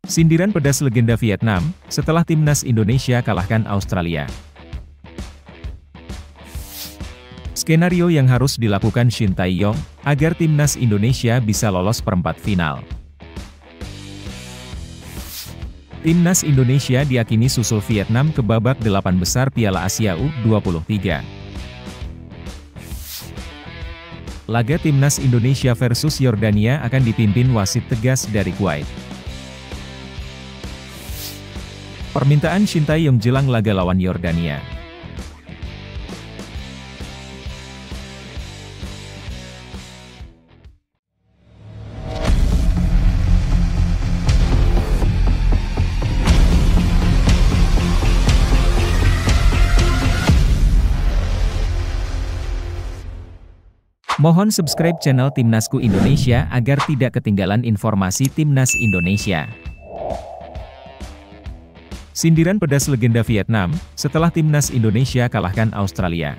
Sindiran pedas legenda Vietnam, setelah timnas Indonesia kalahkan Australia. Skenario yang harus dilakukan Shin Tae-yong, agar timnas Indonesia bisa lolos perempat final. Timnas Indonesia diyakini susul Vietnam ke babak 8 besar Piala Asia U23. Laga timnas Indonesia versus Yordania akan dipimpin wasit tegas dari Kuwait. Permintaan Shin Tae-yong jelang laga lawan Yordania. Mohon subscribe channel Timnasku Indonesia agar tidak ketinggalan informasi Timnas Indonesia. Sindiran pedas legenda Vietnam, setelah timnas Indonesia kalahkan Australia.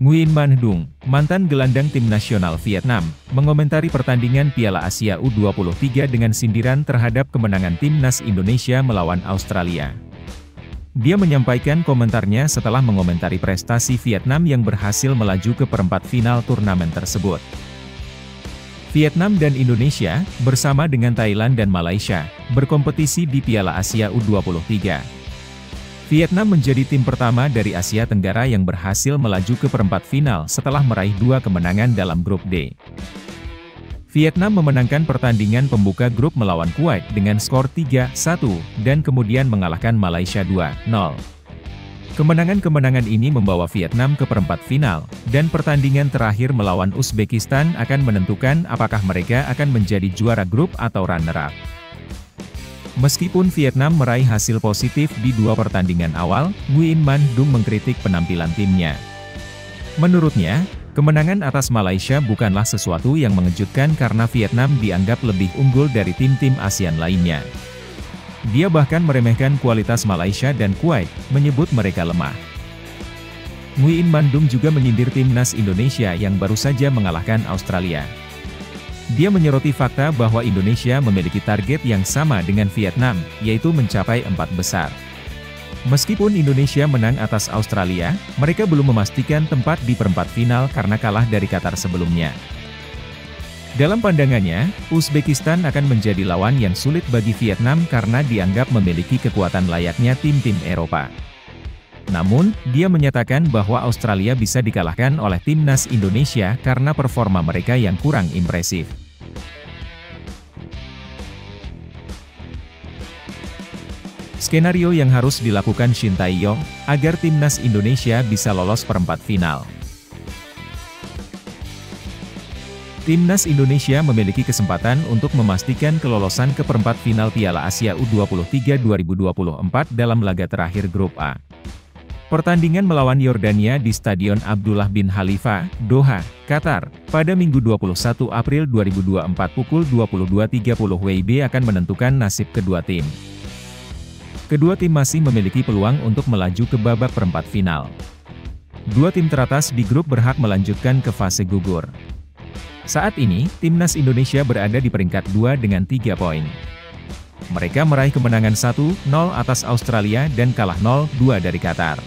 Nguyen Man Dung, mantan gelandang tim nasional Vietnam, mengomentari pertandingan Piala Asia U23 dengan sindiran terhadap kemenangan timnas Indonesia melawan Australia. Dia menyampaikan komentarnya setelah mengomentari prestasi Vietnam yang berhasil melaju ke perempat final turnamen tersebut. Vietnam dan Indonesia, bersama dengan Thailand dan Malaysia, berkompetisi di Piala Asia U23. Vietnam menjadi tim pertama dari Asia Tenggara yang berhasil melaju ke perempat final setelah meraih 2 kemenangan dalam grup D. Vietnam memenangkan pertandingan pembuka grup melawan Kuwait dengan skor 3-1, dan kemudian mengalahkan Malaysia 2-0. Kemenangan-kemenangan ini membawa Vietnam ke perempat final, dan pertandingan terakhir melawan Uzbekistan akan menentukan apakah mereka akan menjadi juara grup atau runner-up. Meskipun Vietnam meraih hasil positif di 2 pertandingan awal, Nguyen Man Dung mengkritik penampilan timnya. Menurutnya, kemenangan atas Malaysia bukanlah sesuatu yang mengejutkan karena Vietnam dianggap lebih unggul dari tim-tim ASEAN lainnya. Dia bahkan meremehkan kualitas Malaysia dan Kuwait, menyebut mereka lemah. Nguyen Man Dung juga menyindir timnas Indonesia yang baru saja mengalahkan Australia. Dia menyoroti fakta bahwa Indonesia memiliki target yang sama dengan Vietnam, yaitu mencapai 4 besar. Meskipun Indonesia menang atas Australia, mereka belum memastikan tempat di perempat final karena kalah dari Qatar sebelumnya. Dalam pandangannya, Uzbekistan akan menjadi lawan yang sulit bagi Vietnam karena dianggap memiliki kekuatan layaknya tim-tim Eropa. Namun, dia menyatakan bahwa Australia bisa dikalahkan oleh timnas Indonesia karena performa mereka yang kurang impresif. Skenario yang harus dilakukan Shin Tae-yong, agar timnas Indonesia bisa lolos perempat final. Timnas Indonesia memiliki kesempatan untuk memastikan kelolosan ke perempat final Piala Asia U23 2024 dalam laga terakhir Grup A. Pertandingan melawan Yordania di Stadion Abdullah bin Khalifa, Doha, Qatar, pada Minggu 21 April 2024 pukul 22.30 WIB akan menentukan nasib kedua tim. Kedua tim masih memiliki peluang untuk melaju ke babak perempat final. 2 tim teratas di grup berhak melanjutkan ke fase gugur. Saat ini, timnas Indonesia berada di peringkat 2 dengan 3 poin. Mereka meraih kemenangan 1-0 atas Australia dan kalah 0-2 dari Qatar.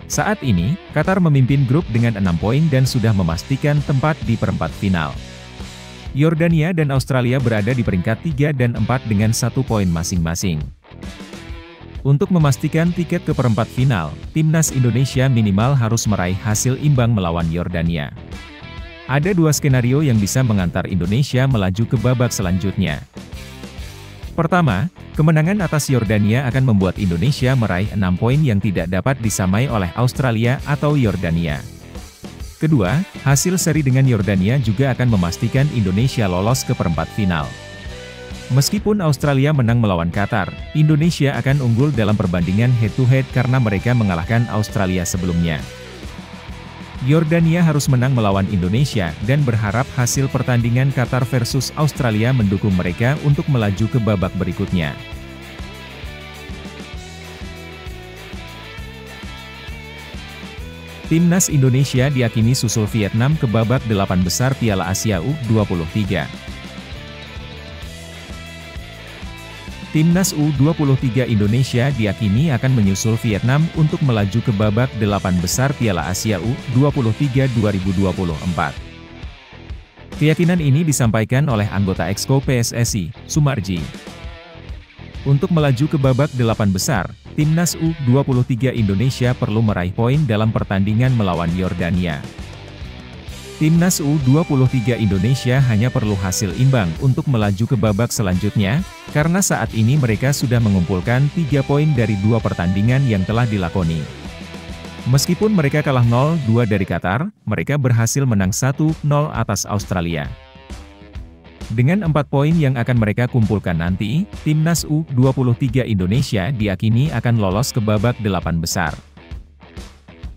Saat ini, Qatar memimpin grup dengan 6 poin dan sudah memastikan tempat di perempat final. Yordania dan Australia berada di peringkat 3 dan 4 dengan 1 poin masing-masing. Untuk memastikan tiket ke perempat final, timnas Indonesia minimal harus meraih hasil imbang melawan Yordania. Ada 2 skenario yang bisa mengantar Indonesia melaju ke babak selanjutnya. Pertama, kemenangan atas Yordania akan membuat Indonesia meraih 6 poin yang tidak dapat disamai oleh Australia atau Yordania. Kedua, hasil seri dengan Yordania juga akan memastikan Indonesia lolos ke perempat final. Meskipun Australia menang melawan Qatar, Indonesia akan unggul dalam perbandingan head-to-head karena mereka mengalahkan Australia sebelumnya. Yordania harus menang melawan Indonesia dan berharap hasil pertandingan Qatar versus Australia mendukung mereka untuk melaju ke babak berikutnya. Timnas Indonesia diyakini susul Vietnam ke babak 8 besar Piala Asia U23. Timnas U23 Indonesia diyakini akan menyusul Vietnam untuk melaju ke babak 8 besar Piala Asia U23 2024. Keyakinan ini disampaikan oleh anggota Exco PSSI, Sumarji. Untuk melaju ke babak 8 besar, Timnas U23 Indonesia perlu meraih poin dalam pertandingan melawan Yordania. Timnas U23 Indonesia hanya perlu hasil imbang untuk melaju ke babak selanjutnya, karena saat ini mereka sudah mengumpulkan 3 poin dari 2 pertandingan yang telah dilakoni. Meskipun mereka kalah 0-2 dari Qatar, mereka berhasil menang 1-0 atas Australia. Dengan 4 poin yang akan mereka kumpulkan nanti, Timnas U23 Indonesia diyakini akan lolos ke babak 8 besar.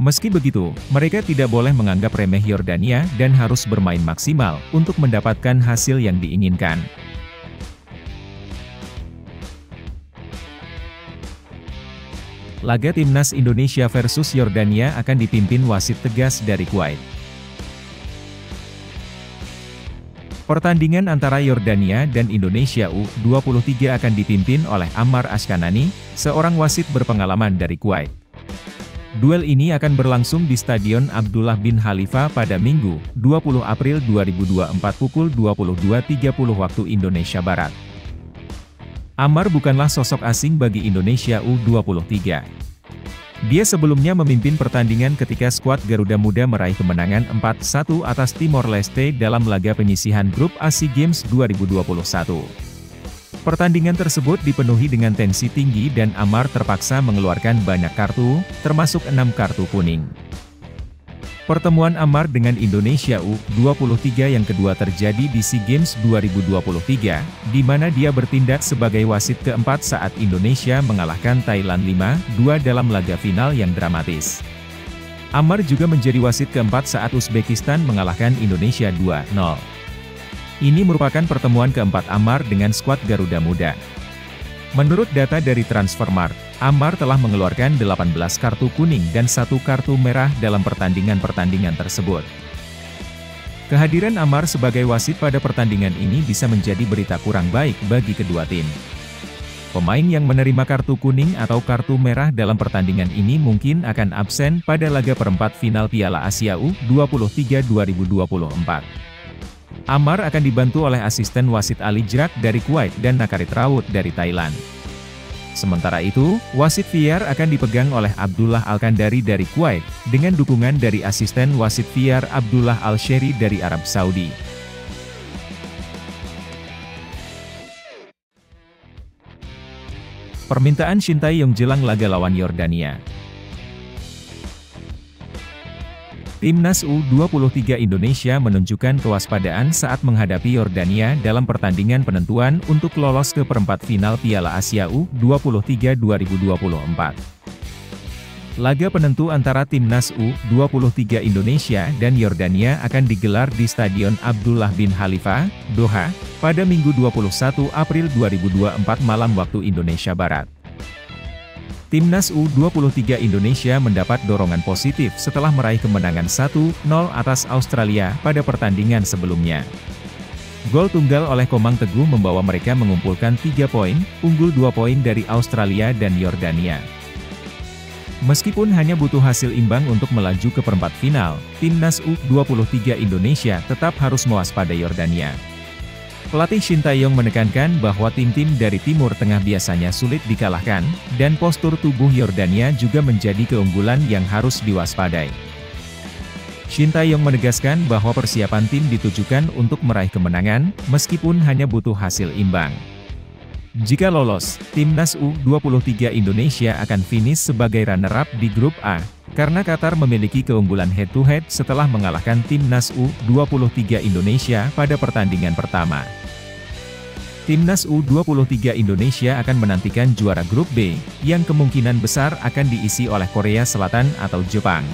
Meski begitu, mereka tidak boleh menganggap remeh Yordania dan harus bermain maksimal untuk mendapatkan hasil yang diinginkan. Laga Timnas Indonesia versus Yordania akan dipimpin wasit tegas dari Kuwait. Pertandingan antara Yordania dan Indonesia U23 akan dipimpin oleh Ammar Ashkanani, seorang wasit berpengalaman dari Kuwait. Duel ini akan berlangsung di Stadion Abdullah bin Khalifa pada Minggu, 20 April 2024 pukul 22.30 waktu Indonesia Barat. Ammar bukanlah sosok asing bagi Indonesia U23. Dia sebelumnya memimpin pertandingan ketika skuad Garuda Muda meraih kemenangan 4-1 atas Timor Leste dalam laga penyisihan grup A SEA Games 2021. Pertandingan tersebut dipenuhi dengan tensi tinggi dan Ammar terpaksa mengeluarkan banyak kartu, termasuk 6 kartu kuning. Pertemuan Ammar dengan Indonesia U23 yang kedua terjadi di SEA Games 2023, di mana dia bertindak sebagai wasit keempat saat Indonesia mengalahkan Thailand 5-2 dalam laga final yang dramatis. Ammar juga menjadi wasit keempat saat Uzbekistan mengalahkan Indonesia 2-0. Ini merupakan pertemuan keempat Ammar dengan skuad Garuda Muda. Menurut data dari Transfermarkt, Ammar telah mengeluarkan 18 kartu kuning dan 1 kartu merah dalam pertandingan-pertandingan tersebut. Kehadiran Ammar sebagai wasit pada pertandingan ini bisa menjadi berita kurang baik bagi kedua tim. Pemain yang menerima kartu kuning atau kartu merah dalam pertandingan ini mungkin akan absen pada laga perempat final Piala Asia U23 2024. Ammar akan dibantu oleh asisten wasit Ali Jrak dari Kuwait dan Nakarit Raut dari Thailand. Sementara itu, wasit VAR akan dipegang oleh Abdullah Al-Kandari dari Kuwait, dengan dukungan dari asisten wasit VAR Abdullah Al-Sheri dari Arab Saudi. Permintaan Shin Tae-yong jelang laga lawan Yordania. Timnas U23 Indonesia menunjukkan kewaspadaan saat menghadapi Yordania dalam pertandingan penentuan untuk lolos ke perempat final Piala Asia U23 2024. Laga penentu antara Timnas U23 Indonesia dan Yordania akan digelar di Stadion Abdullah bin Khalifa, Doha, pada Minggu 21 April 2024 malam waktu Indonesia Barat. Timnas U23 Indonesia mendapat dorongan positif setelah meraih kemenangan 1-0 atas Australia pada pertandingan sebelumnya. Gol tunggal oleh Komang Teguh membawa mereka mengumpulkan 3 poin, unggul 2 poin dari Australia dan Yordania. Meskipun hanya butuh hasil imbang untuk melaju ke perempat final, Timnas U23 Indonesia tetap harus mewaspadai Yordania. Pelatih Shin Tae-yong menekankan bahwa tim-tim dari Timur Tengah biasanya sulit dikalahkan, dan postur tubuh Yordania juga menjadi keunggulan yang harus diwaspadai. Shin Tae-yong menegaskan bahwa persiapan tim ditujukan untuk meraih kemenangan, meskipun hanya butuh hasil imbang. Jika lolos, Timnas U23 Indonesia akan finish sebagai runner-up di grup A, karena Qatar memiliki keunggulan head-to-head setelah mengalahkan Timnas U23 Indonesia pada pertandingan pertama. Timnas U23 Indonesia akan menantikan juara grup B, yang kemungkinan besar akan diisi oleh Korea Selatan atau Jepang.